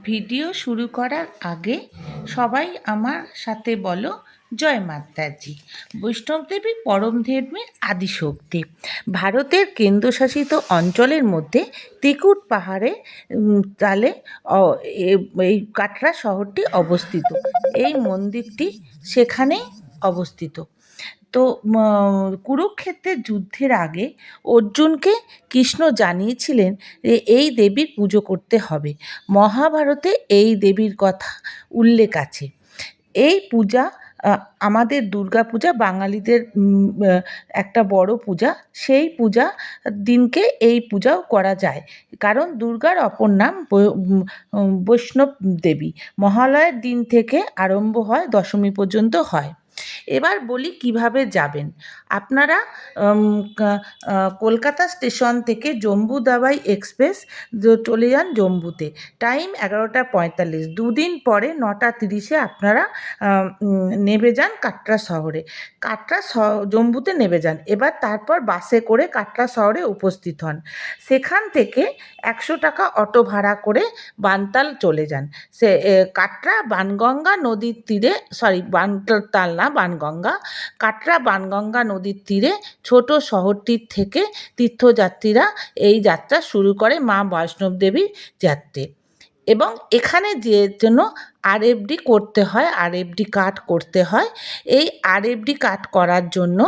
Video শুরু করার আগে সবাই আমার সাথে বলো জয় মাতাজি। বৈষ্ণবদেবী পরমধর্মের আদিশক্তি। ভারতের কেন্দ্রশাসিত অঞ্চলের মধ্যে ত্রিকুট পাহাড়ে তালে এই কাটরা শহরটি অবস্থিত। এই মন্দিরটি সেখানেই অবস্থিত। তো কুরুক্ষেত্রের যুদ্ধের আগে অর্জুনকে কৃষ্ণ জানিয়েছিলেন যে এই দেবীর পুজো করতে হবে। মহাভারতে এই দেবীর কথা উল্লেখ আছে। এই পূজা আমাদের দুর্গা পূজা বাঙালিদের একটা বড় পূজা। সেই পূজা দিনকে এই পূজাও করা যায়, কারণ দুর্গার অপর নাম বৈষ্ণব দেবী। মহালয়ের দিন থেকে আরম্ভ হয়, দশমী পর্যন্ত হয়। এবার বলি কিভাবে যাবেন। আপনারা কলকাতা স্টেশন থেকে জম্বু দাবাই এক্সপ্রেস চলে যান জম্বুতে। টাইম 11:45। দুদিন পরে 9:30-এ আপনারা নেমে যান কাটরা শহরে। জম্বুতে নেমে যান। এবার তারপর বাসে করে কাটরা শহরে উপস্থিত হন। সেখান থেকে 100 টাকা অটো ভাড়া করে বানতাল চলে যান। সে কাটরা বানগঙ্গা নদীর তীরে, বানতাল না, বানগঙ্গা। কাটরা বানগঙ্গা নদীর তীরে ছোট শহরটির থেকে তীর্থযাত্রীরা এই যাত্রা শুরু করে মা বৈষ্ণব দেবীর যাত্রে। এবং এখানে যে জন্য RFD করতে হয়, RFD কার্ড করতে হয়। এই RFD কার্ড করার জন্য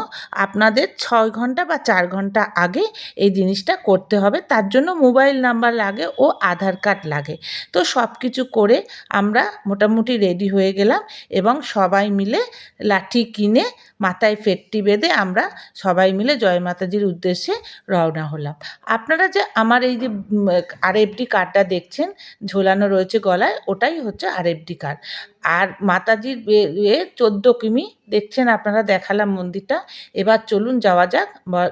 আপনাদের 6 ঘন্টা বা 4 ঘন্টা আগে এই জিনিসটা করতে হবে। তার জন্য মোবাইল নাম্বার লাগে ও আধার কার্ড লাগে। তো সব কিছু করে আমরা মোটামুটি রেডি হয়ে গেলাম এবং সবাই মিলে লাঠি কিনে মাথায় ফেটটি বেঁধে আমরা সবাই মিলে জয় মাতাজির উদ্দেশ্যে রওনা হলাম। আপনারা যে আমার এই যে RFD কার্ডটা দেখছেন ঝোলানো রয়েছে গলায়, ওটাই হচ্ছে RFD কার্ড। আর মাতাজির 14 কিমি দেখছেন আপনারা, দেখালাম মন্দিরটা। এবার চলুন যাওয়া যাক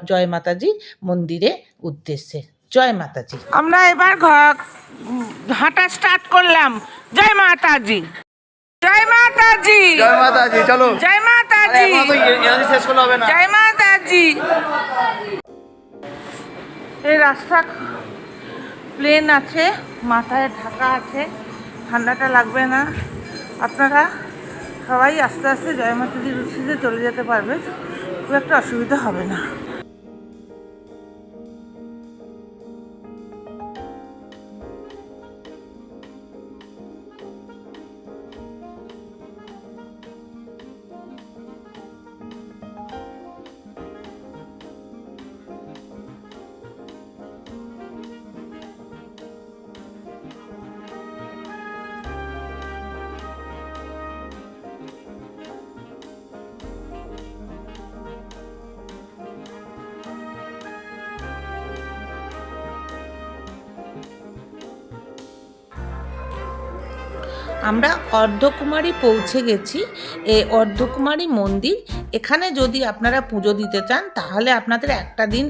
জয় মাতাজি মন্দিরে উদ্দেশ্যে। জয় মাতাজি। আমরা এবার হাঁটা স্টার্ট করলাম। জয় মাতাজি, জয় মাতাজি, জয় মাতাজি। চলো, জয় মাতাজি, শেষ করলে হবে না। জয় মাতাজি। এই রাস্তা প্লেন আছে, মাথায় ঢাকা আছে, ঠান্ডাটা লাগবে না। আপনারা সবাই আস্তে আস্তে জয় মাতাজির উদ্দেশ্যে চলে যেতে পারবেন, খুব একটা অসুবিধা হবে না। আমরা অর্ধকুমারী পৌঁছে গেছি। এই অর্ধকুমারী মন্দির, এখানে যদি আপনারা পুজো দিতে চান তাহলে আপনাদের একটা দিন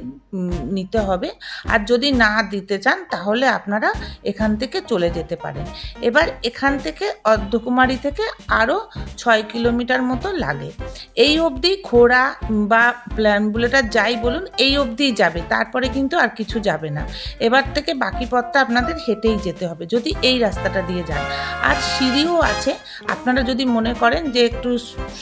নিতে হবে, আর যদি না দিতে চান তাহলে আপনারা এখান থেকে চলে যেতে পারেন। এবার এখান থেকে অর্ধকুমারী থেকে আরও 6 কিলোমিটার মতো লাগে। এই অবধি ঘোড়া বা বুলেটার যাই বলুন, এই অবধিই যাবে, তারপরে কিন্তু আর কিছু যাবে না। এবার থেকে বাকি পথটা আপনাদের হেঁটেই যেতে হবে যদি এই রাস্তাটা দিয়ে যান। আর সিঁড়িও আছে, আপনারা যদি মনে করেন যে একটু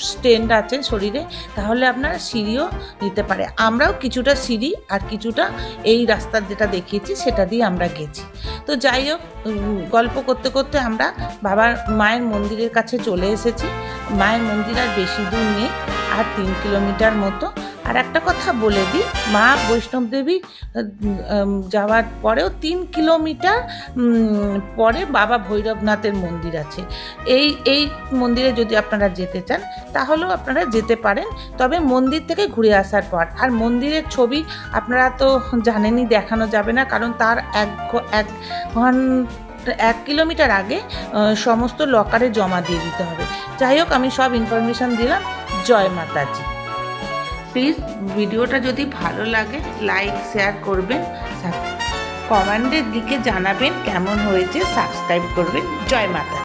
স্ট্রেন্ড আছে শরীরে, তাহলে আপনারা সিঁড়িও নিতে পারে। আমরাও কিছুটা সিঁড়ি আর কিছুটা এই রাস্তা যেটা দেখিয়েছি সেটা দিয়ে আমরা গেছি। তো যাই হোক, গল্প করতে করতে আমরা মায়ের মন্দিরের কাছে চলে এসেছি। মায়ের মন্দির আর বেশি দূর নেই, আর 3 কিলোমিটার মতো। আর একটা কথা বলে দিই, মা বৈষ্ণব দেবী যাওয়ার পরেও 3 কিলোমিটার পরে বাবা ভৈরবনাথের মন্দির আছে। এই মন্দিরে যদি আপনারা যেতে চান তাহলেও আপনারা যেতে পারেন, তবে মন্দির থেকে ঘুরে আসার পর। আর মন্দিরের ছবি আপনারা তো জানেনই, দেখানো যাবে না, কারণ তার 1 কিলোমিটার আগে সমস্ত লকারে জমা দিয়ে দিতে হবে। যাই হোক, আমি সব ইনফরমেশান দিলাম। জয় মাতাজি। প্লিজ ভিডিওটা যদি ভালো লাগে লাইক শেয়ার করবেন, কমেন্টের দিকে জানাবেন কেমন হয়েছে, সাবস্ক্রাইব করবেন। জয় মাতা।